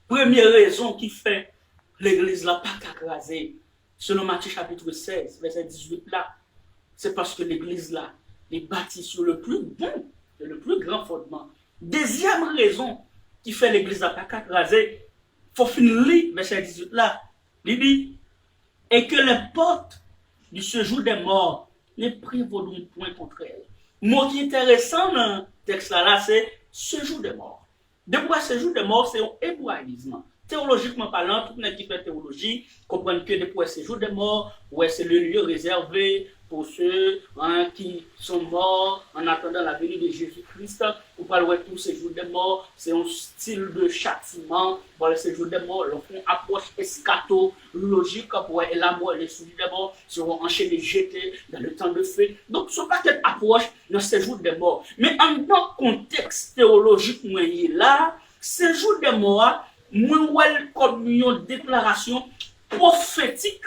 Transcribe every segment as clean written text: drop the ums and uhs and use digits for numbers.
Première raison qui fait l'église là pas crasée, selon Matthieu chapitre 16, verset 18 là, c'est parce que l'église là est bâtie sur le plus bon et le plus grand fondement. Deuxième raison qui fait l'église là pas crasée, faut finir verset 18 là, il dit, et que les portes du séjour des morts ne prévaudront point contre elle. Mot qui est intéressant dans le texte là, c'est séjour des morts. Depuis le séjour des morts, c'est un hébraïsme. Théologiquement parlant, tout le monde qui fait théologie comprend que depuis le séjour des morts, ouais, c'est le lieu réservé pour ceux qui sont morts en attendant la venue de Jésus-Christ. On parle de tout séjour des morts, c'est un style de châtiment. Pour le séjour des morts, on fait une approche eschatologique pour la mort et les séjours des morts seront enchaînés, jetés dans le temps de feu. Donc, ce n'est pas cette approche dans le séjour des morts. Mais en tant que contexte théologique, moi, là, séjour des morts, moi, comme une déclaration prophétique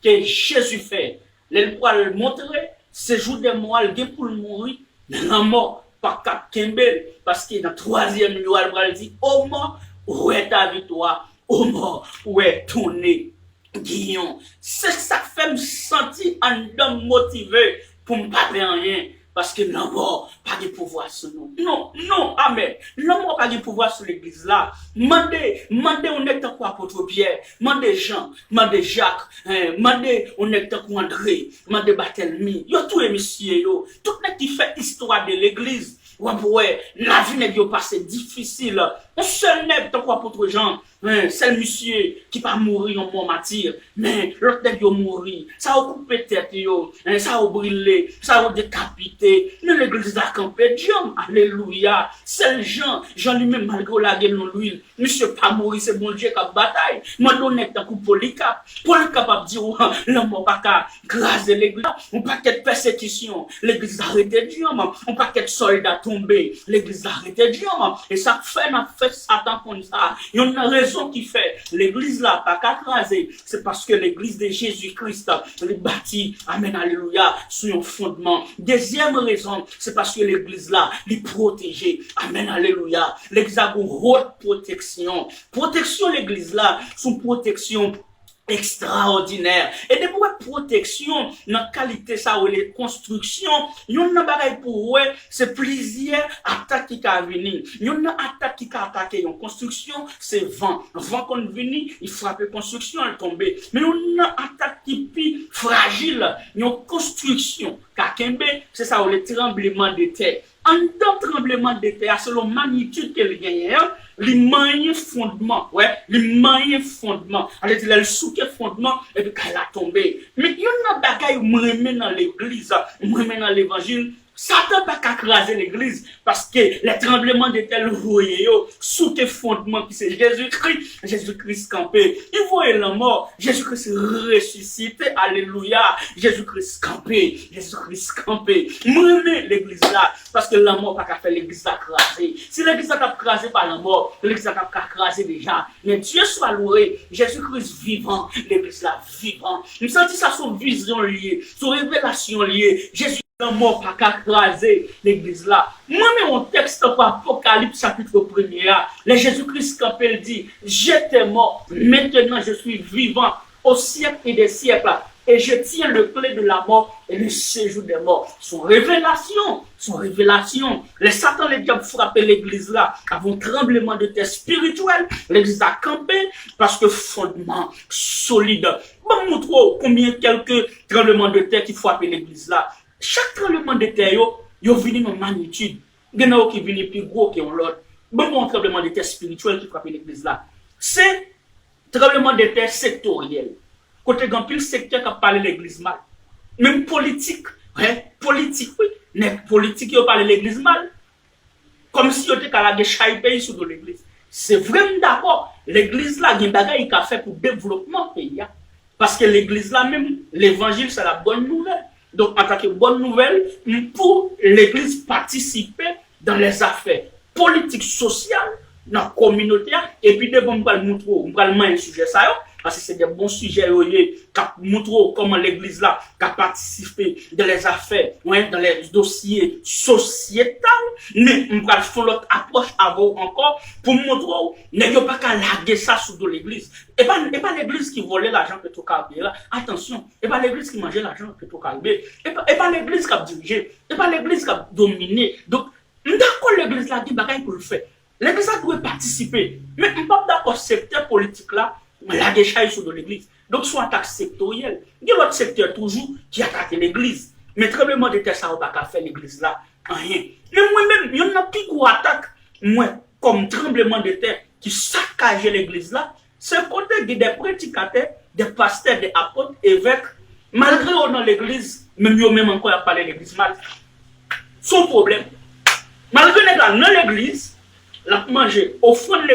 que Jésus fait. Il va le montrer, séjour des morts, il vient pour mourir, mais la mort, pas cap Kembel, parce que dans le troisième lieu, il va dire, oh mort, où est ta victoire? Oh mort, où est ton nez? Guillaume. C'est ça qui fait me sentir un homme motivé pour me parler rien. Parce que la mort pas de pouvoir sur nous. Non, non, amen. La mort pas de pouvoir sur l'église là. Mandez, on est en quoi apôtre Pierre, mandez Jean, mandez Jacques, mandez on est en quoi André, mandez Barthélemy. Yo tout émissier yo, tout le qui fait histoire de l'église. Ouais, la vie n'est pas passé difficile. On seul n'est pas quoi apôtre Jean. C'est le monsieur qui va mourir en mort martyr, mais l'autre n'est pas mourir. Ça a coupé tête, ça a brûlé, ça a décapité. Mais l'église a campé, Dieu, alléluia. C'est Jean lui-même, malgré la gueule non l'huile. Monsieur pas mourir, c'est bon Dieu qui a bataille. Moi, on est un coup Polycarpe. Polycarpe a dit, l'homme pas qu'à craser l'église. On pas qu'être persécution. L'église a arrêté Dieu, on pas qu'être soldat tombé. L'église a arrêté Dieu, et ça fait Satan comme ça. Il y a une raison qui fait l'église là pas qu'à craser, c'est parce que l'église de Jésus-Christ est bâtie, amen, alléluia, sur un fondement. Deuxième raison, c'est parce que l'église là est protégée, amen, alléluia. L'église a une haute protection. Protection l'église là, sous protection extraordinaire. Et de pour protection, dans qualité ça ou les constructions, yon nan bagay pour ouais, c'est plusieurs attaques qui ka venir. Yon nan attaque qui ka attaquer yon construction, c'est vent. Vent qu'on vini, il frappe construction, elle tombe. Mais yon nan attaque qui pi fragile, yon construction ka kembe, c'est ça ou les tremblements de terre. En tant tremblement de terre, selon magnitude qu'elle gagne, les moyens fondements, ouais, les moyens fondements. Elle dit, elle souque fondement, et puis qu'elle a tombé. Mais il y a un bagage où me dans l'église, me dans l'évangile. Satan pas qu'à craser l'église parce que les tremblements de terre voyaient sous tes fondements qui c'est Jésus-Christ campé. Il voyait la mort, Jésus-Christ ressuscité, alléluia, Jésus-Christ campé. Moi l'église là parce que la mort pas qu'à faire l'église à craser. Si l'église a crasé par la mort, l'église a crasé déjà. Mais Dieu soit loué, Jésus-Christ vivant, l'église là vivant. Je me sens ça son vision liée, son révélation liée. Jésus la mort pas qu'à craser l'église là. Moi-même, mon texte pour Apocalypse chapitre 1er, le Jésus-Christ quand il dit, j'étais mort, maintenant je suis vivant au siècle et des siècles, et je tiens le clé de la mort et le séjour des morts. Son révélation. Les Satan, les diables frappaient l'église là, avant un tremblement de terre spirituel, l'église a campé, parce que fondement solide. Bon, montre combien quelques tremblements de terre qui frappent l'église là. Chaque tremblement de terre, yo venu en magnitude. Il y en a qui viennent plus gros que l'autre. Bon tremblement de terre spirituel qui frappe l'église là. C'est tremblement de terre sectoriel. Côté grand pile secteur qui a parlé l'église mal. Même politique, politique, oui. Mais politique qui a parlé l'église mal. Comme si on était qu'à la déchaille pays sur l'église. C'est vraiment d'accord. L'église là, il y a des bagages qui a fait pour le développement pays. Parce que l'église là même, l'évangile c'est la bonne nouvelle. Donc, en tant que bonne nouvelle, pour l'église participer dans les affaires politiques, sociales, dans la communauté, et puis, devant, on va le montrer, on va le mettre un sujet ça, parce que c'est des bons sujets qui montrent comment l'église là a participé dans les affaires, ouais, dans les dossiers sociétals, mais on va faire l'autre approche avant encore pour montrer n'est pas qu'à larguer ça sous l'église. Et pas l'église qui volait l'argent que tout caribé là. Attention, et pas l'église qui mangeait l'argent que tout caribé. Et pas l'église qui a dirigé, et pas l'église qui a dominé. Donc, d'accord, l'église là dit bagaille pour le faire. L'église là doit participer. Mais on pas d'accord secteur politique là, la décharge sur de l'église. Donc, soit attaque sectorielle. Il y a l'autre secteur toujours qui attaque l'église. Mais tremblement de terre, ça va pas faire l'église là. Rien. Mais moi-même, il y en a plus gros attaque, moi, comme tremblement de terre qui saccage l'église là. C'est côté des prédicateurs, des pasteurs, des apôtres, évêques, malgré eux dans l'église, même eux même encore à parler de l'église mal. Son problème. Malgré les gars dans l'église, la manger au fond de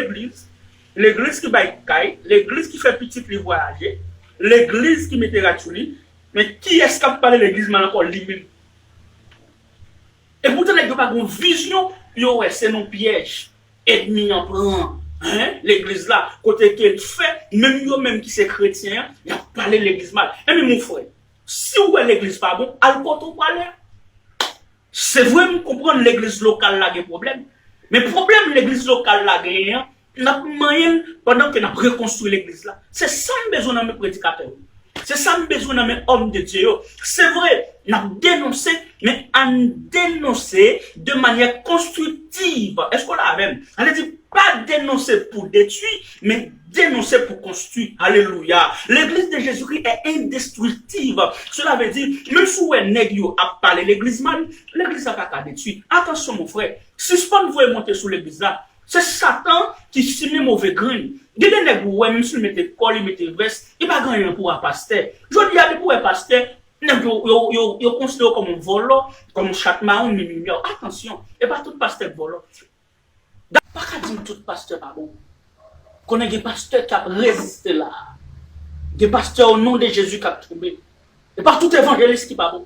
l'église qui baille caille, l'église qui fait petit les voyager, l'église qui mettait ratuli, mais qui est-ce qui a parlé de l'église mal encore lui-même? Et pourtant, les gars pas une vision, c'est non piège. Ethnie en prend. Hein? L'église là, côté qu'elle fait, même yo même qui c'est chrétien, il a parlé de l'église mal. Et mais mon frère, si vous avez l'église pas bon, al porte parler. C'est vrai, vous comprenez l'église locale là, il y a problème. Mais le problème de l'église locale là, il y a moyen pendant que nous reconstruit l'église là. C'est ça le besoin de mes prédicateurs. C'est ça le besoin de mes hommes de Dieu. C'est vrai, nous avons dénoncé, mais en dénoncer de manière constructive. Est-ce qu'on l'a même? On a dit pas dénoncer pour détruire, mais dénoncer pour construire. Alléluia. L'église de Jésus-Christ est indestructible. Cela veut dire, même si vous êtes à parler l'église mal, l'église n'a pas qu'à détruire. Attention mon frère, si ce qu'on veut monter sur l'église là, c'est Satan qui sème mauvais grain. Des nègres, même si vous mettez col, vous mettez veste, il va gagner pour un pasteur. Je dis à pour un pasteur, vous considérez comme un volant, comme un chatman ou un attention, et pas tout pasteur volant. Pas qu'à dire tout pasteur pas bon. Qu'on a des pasteurs qui ont résisté là. Des pasteurs au nom de Jésus qui ont trouvé. Et pas tout évangéliste qui pas bon.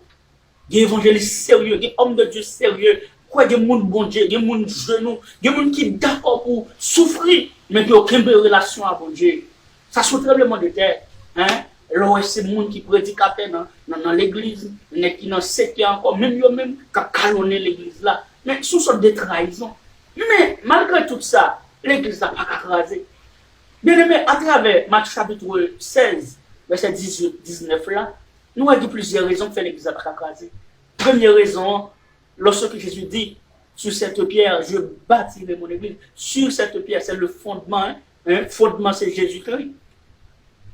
Des évangélistes sérieux, des hommes de Dieu sérieux. Quoi, des gens bon Dieu, des gens genoux, des gens qui sont d'accord pour souffrir, mais qui n'ont aucune relation avec bon Dieu. Ça c'est tremblement de terre. Hein? Là, c'est les gens qui prédiquent dans l'église, qui n'ont secteur encore, même eux-mêmes, qui ont calonné l'église là. Mais sous sorte de trahison. Mais malgré tout ça, l'église n'a pas écrasé. Bien aimé, à travers Matthieu chapitre 16, verset 18-19 là, nous avons plusieurs raisons pour faire l'église n'a pas écrasé. Première raison, lorsque Jésus dit, sur cette pierre, je bâtirai mon église. Sur cette pierre, c'est le fondement. Hein, fondement, c'est Jésus-Christ.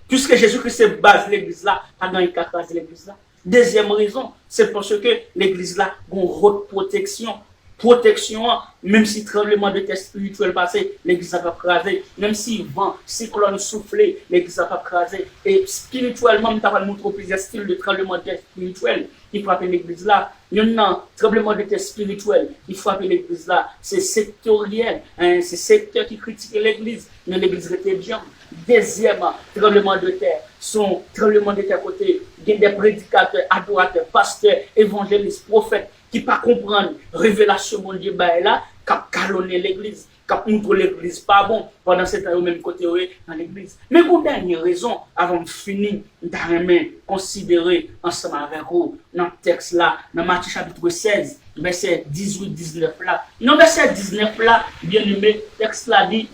Puisque Jésus-Christ se base l'église là, pas dans l'église là. Deuxième raison, c'est parce que l'église là a une haute protection. Protection, même si tremblement de terre spirituel passé, l'église n'a pas crasé. Même si vent, cyclone soufflé, l'église n'a pas crasé. Et spirituellement, nous avons montré plusieurs styles de tremblement de terre spirituel qui frappent l'église là. Il y a un tremblement de terre spirituel qui frappe l'église là. C'est sectoriel. Hein, c'est secteur qui critique l'église. Mais l'église était bien. Deuxième tremblement de terre. Son tremblement de terre côté, il y a des prédicateurs, adorateurs, pasteurs, évangélistes, prophètes qui pas comprendre révélation mon Dieu là, qui a calonné l'église, qui a montré l'église pas bon pendant ce temps au même côté dans l'église. Mais pour dernière raison, avant de finir, d'arriver considérer ensemble avec vous dans le texte là, dans Matthieu chapitre 16, verset 18-19 là. Dans verset 19 là, bien aimé, texte là dit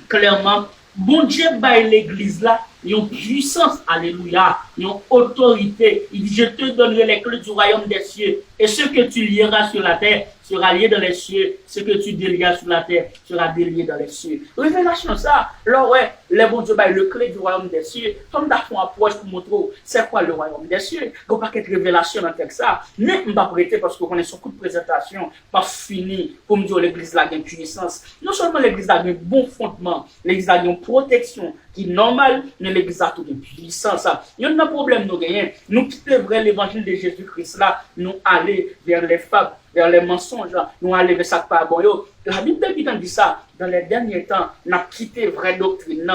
clairement, bon Dieu baille l'église là, ils ont puissance, alléluia, ils ont autorité. Il dit, je te donnerai les clés du royaume des cieux. Et ce que tu lieras sur la terre sera lié dans les cieux. Ce que tu délieras sur la terre sera délié dans les cieux. Révélation ça. Là, ouais, les bons Dieu baillent le clé du royaume des cieux. Comme d'affaires approche pour montrer, c'est quoi le royaume des cieux. Il n'y a pas de révélation dans le texte ça. Mais on va prêter parce qu'on est sur coup de présentation, pas fini, pour me dire l'église là a une puissance. Non seulement l'église là a un bon fondement, l'église là a une protection qui est normale, mais l'église a toute une puissance. Il y a un problème nous gagnons. Nous quittons vrai l'évangile de Jésus-Christ là, nous aller vers les fables, vers les mensonges, nous aller vers ça pas bon. La Bible dit ça, dans les derniers temps, nous avons quitté vraie doctrine,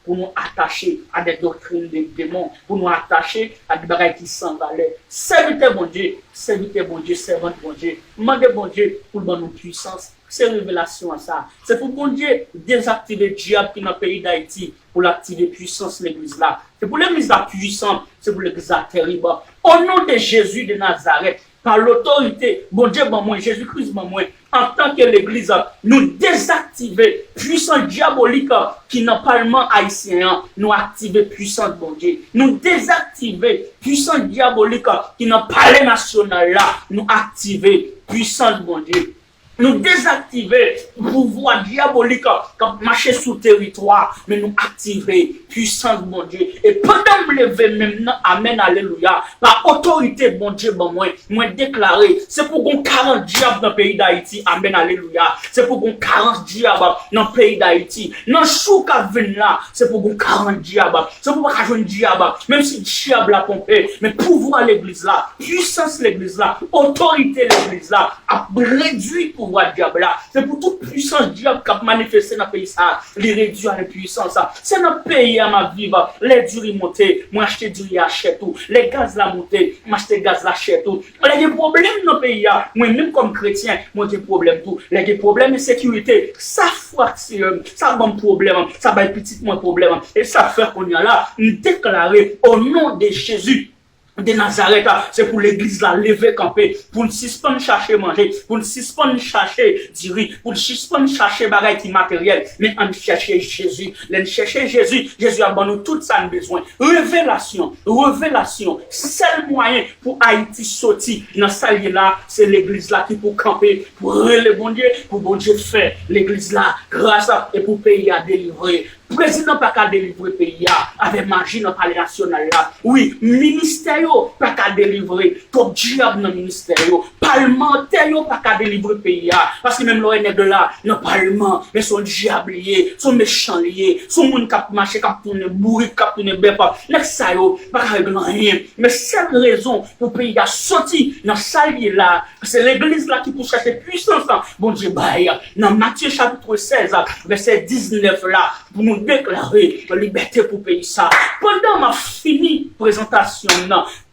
pour nous attacher à des doctrines des démons, pour nous attacher à des bagages qui sans valeur. Servitez bon Dieu, servante bon Dieu, demandez bon Dieu pour nous puissance C'est révélation ça. C'est pour bon Dieu désactiver le diable qui est dans le pays d'Haïti pour l'activer puissance l'église là. C'est pour l'église là puissante, c'est pour l'église là terrible. Au nom de Jésus de Nazareth, par l'autorité, bon Dieu, bon moi, Jésus-Christ, bon moi, en tant que l'église, nous désactiver puissance diabolique qui n'a pas le parlement haïtien, nous activer puissance, bon Dieu. Nous désactiver puissance diabolique qui n'a pas le national là, nous activer puissance, bon Dieu. Nous désactiver le pouvoir diabolique qui marche sous le territoire, mais nous activer puissance, bon Dieu. Et pendant que je lever maintenant, amen, alléluia, par autorité, bon Dieu, bon moi déclarer, c'est pour qu'on 40 diables dans le pays d'Haïti, amen, alléluia. C'est pour qu'on 40 diables dans le pays d'Haïti. Dans le chou qui vient là, c'est pour qu'on 40 diables. C'est pour qu'on ait un diable, même si le diable a pompé, mais pouvoir l'église là, puissance l'église là, autorité l'église là, a réduit pouvoir diable là. C'est pour toute puissance diable qui a manifesté dans le pays ça, les réduire à la puissance. C'est dans le pays à ma vie, les durs monter, moi acheter du riz achète tout, les gaz la monter, moi acheter gaz la achète tout. Les problèmes dans le pays, moi même comme chrétien, moi j'ai problème tout. Les problèmes de sécurité, ça fracture, ça bon problème, ça va petit moins problème. Et ça fait qu'on y a là, nous déclarer au nom de Jésus de Nazareth, c'est pour l'église là, lever camper, pour ne suspendre chercher manger, pour ne suspendre chercher du riz, pour ne suspendre chercher bagaille qui matériel, mais en chercher Jésus, chercher Jésus, Jésus a donné tout ça besoin. Révélation, seul moyen pour Haïti sortir dans ça là, c'est l'église là qui pour camper, pour le bon Dieu, pour bon Dieu faire l'église là, grâce et pour pays à délivrer. Président pas qu'à délivrer pays avec magie dans le palais national là. Oui, ministère pas qu'à délivrer comme diable dans le ministère. Parlementaire pas qu'à délivrer pays parce que même l'ONG de là dans le parlement mais sont diable liés, sont méchants liés, sont monde qui marcher qui tourner bourri qui tourner bepa. Nek ça yo pas régler rien. Mais cette raison pour pays a sorti dans ça là, c'est l'église là qui pour chercher puissance. Bon Dieu bail dans Matthieu chapitre 16 verset 19 là pour nous déclarer la liberté pour pays ça. Pendant ma fini présentation,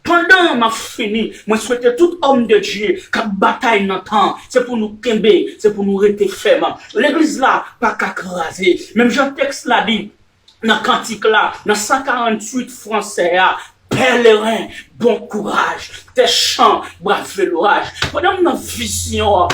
pendant ma fini, moi souhaite tout homme de Dieu qui bataille dans temps, c'est pour nous tomber, c'est pour nous rester fermes. L'église là, pas qu'à craser. Même Jean texte l'a dit, dans le cantique là, dans 148 français, pèlerin, bon courage, tes chants, brave l'orage. Pendant ma vision,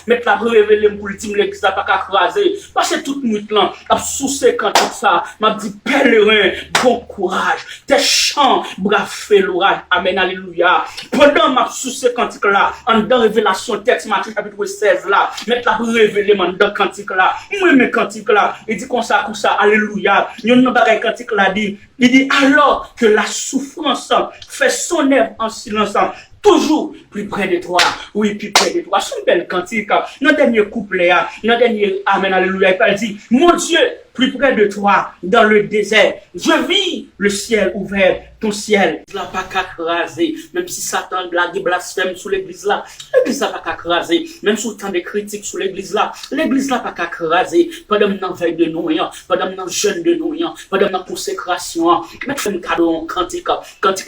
mettre la révéler pour l'ultime l'église pas qu'à craser. Parce que toute nuit là, sous 50 ça, m'a dit pèlerin, bon courage, tes chants, brave l'orage. Amen, alléluia. Pendant ma sous 50 là, en dans révélation texte Matthieu chapitre 16 là, mettre la révéler dans cantique là. Moi mes cantique là, il dit comme ça, alléluia. Yon nan bagay cantique là dit, il dit alors que la souffrance fait son œuvre en silence, toujours plus près de toi. Oui, plus près de toi. C'est une belle cantique. Dans le dernier couplet, dans le dernier Amen, alléluia, il dit, mon Dieu, plus près de toi, dans le désert, je vis le ciel ouvert, ton ciel. Il n'a pas qu'à craser, même si Satan blague blasphème sur l'église là, l'église n'a pas qu'à craser, même sous tant de critiques sur l'église là n'a pas qu'à craser, pendant la veille de nous, pendant la jeûne de nous, pendant la consécration, mettre un cadeau en cantique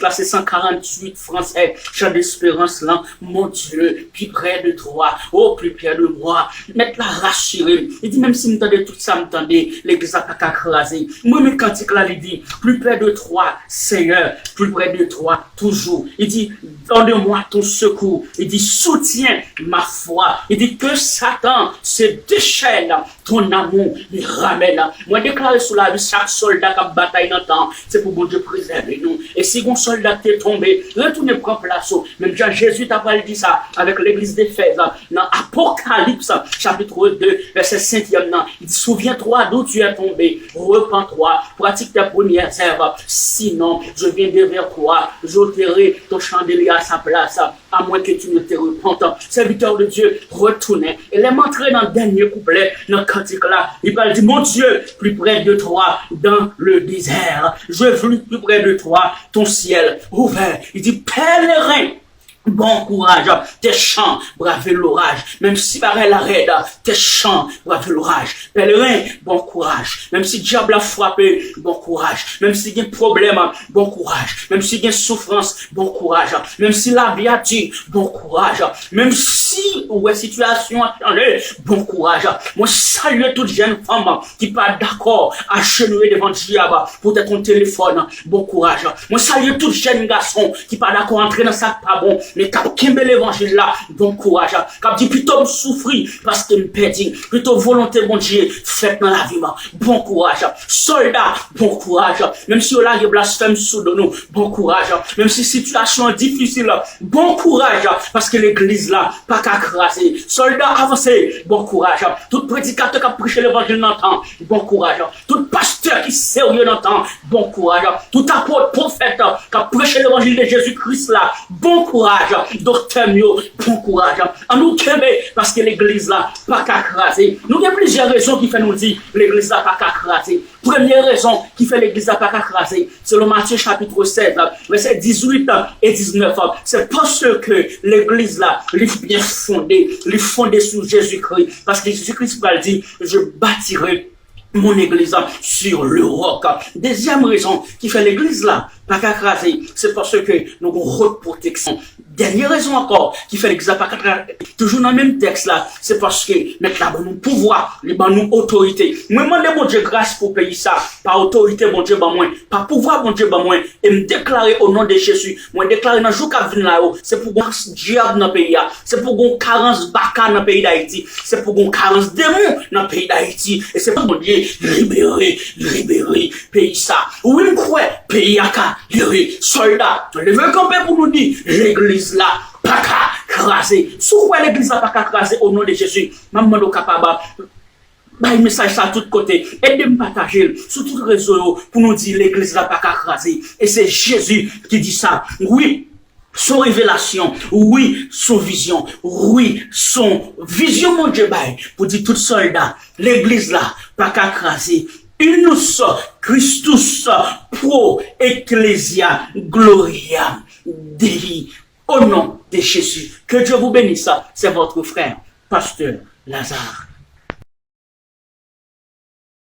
là c'est 148 français, chant d'espérance là, mon Dieu, plus près de toi, oh, plus près de moi, mettre la rassurer, il dit même si m'entendez tout ça, m'entendez, l'église n'a pas qu'à craser, moi mes cantiques là, il dit, plus près de toi, Seigneur, plus près de toi, toujours. Il dit, donne-moi ton secours. Il dit, soutiens ma foi. Il dit que Satan se déchaîne ton amour, il ramène. Moi, déclare sur la vie, chaque soldat qui bataille dans le temps, c'est pour bon Dieu préserver nous. Et si un soldat est tombé, retournez prendre place. Même Jésus t'a pas dit ça avec l'église d'Éphèse, dans Apocalypse, chapitre 2, verset 5e, il dit, souviens-toi d'où tu es tombé, repens-toi, pratique tes premières œuvres, sinon, je viendrai vers toi, j'ôterai ton chandelier à sa place, à moins que tu ne te repentes. Serviteur de Dieu, retournez. Et les montrer dans le dernier couplet, dans le cantique là, il parle dit, mon Dieu, plus près de toi, dans le désert, je veux plus près de toi, ton ciel ouvert. Il dit, pèlerin, Bon courage, tes champs, braver l'orage. Même si pareil la raide, tes champs, braver l'orage. Pèlerin, bon courage. Même si diable a frappé, bon courage. Même si il y a un problème, bon courage. Même si il y a une souffrance, bon courage. Même si la vie a dit, bon courage. Même si, la situation a changé, bon courage. Moi, salue toute jeune femme qui pas d'accord à chenouer devant diable pour être ton téléphone, bon courage. Moi, salue tout jeune garçon qui pas d'accord à entrer dans ça pas bon. Mais cap kembe l'évangile là, bon courage. Cap dit plutôt me souffrir parce que me perdu. Plutôt volonté bon Dieu, faites dans la vie, bon courage. Soldat, bon courage. Même si on a des blasphèmes sous de nous, bon courage. Même si situation est difficile, bon courage. Parce que l'église là, pas qu'à craser. Soldat avancé, bon courage. Tout prédicateur qui a prêché l'évangile dans le temps, bon courage. Tout pasteur qui est sérieux dans le temps, bon courage. Tout apôtre, prophète qui a prêché l'évangile de Jésus-Christ là, bon courage. Docteur Mio, bon courage. En nous qu'aimer, parce que l'église là, pas qu'à craser. Nous avons plusieurs raisons qui fait nous dire l'église là, pas qu'à craser. Première raison qui fait l'église là, pas qu'à craser, c'est le Matthieu chapitre 16, verset 18 et 19. C'est parce que l'église là, elle est bien fondée, elle est fondée sur Jésus-Christ. Parce que Jésus-Christ va dire, je bâtirai mon église sur le roc. Deuxième raison qui fait l'église là, pas qu'à craser, c'est parce que nous avons une protection. Dernière raison encore qui fait l'église là, pas qu'à craser, toujours dans le même texte là, c'est parce que maintenant nous pouvoir, nous nous autorité. Moi, demande mon Dieu grâce pour payer ça, pas autorité mon Dieu, moi, pas pouvoir mon Dieu, moi, et me déclarer au nom de Jésus, moi déclarer dans le jour qui vient là, c'est pour qu'on diable dans le pays, c'est pour qu'on carence baka dans le pays d'Haïti, c'est pour qu'on carence démon dans le pays d'Haïti, et c'est pour mon Dieu libérer, pays ça. Oui, me crois, pays aka, libérer, soldats, levez camper pour nous dire, l'église là, pas qu'à craser. Sous quoi l'église là, pas qu'à craser au nom de Jésus, maman nous capable. Bah, message ça à tous côtés. Aidez me partager sur tout réseau pour nous dire l'église là, pas qu'à craser. Et c'est Jésus qui dit ça. Oui. Son révélation, oui, son vision, oui, son vision, mon Dieu, pour dire tout soldat, l'église là, pas qu'à craser. Unus Christus pro ecclesia gloria Dei. Au nom de Jésus. Que Dieu vous bénisse. C'est votre frère, pasteur Lazare.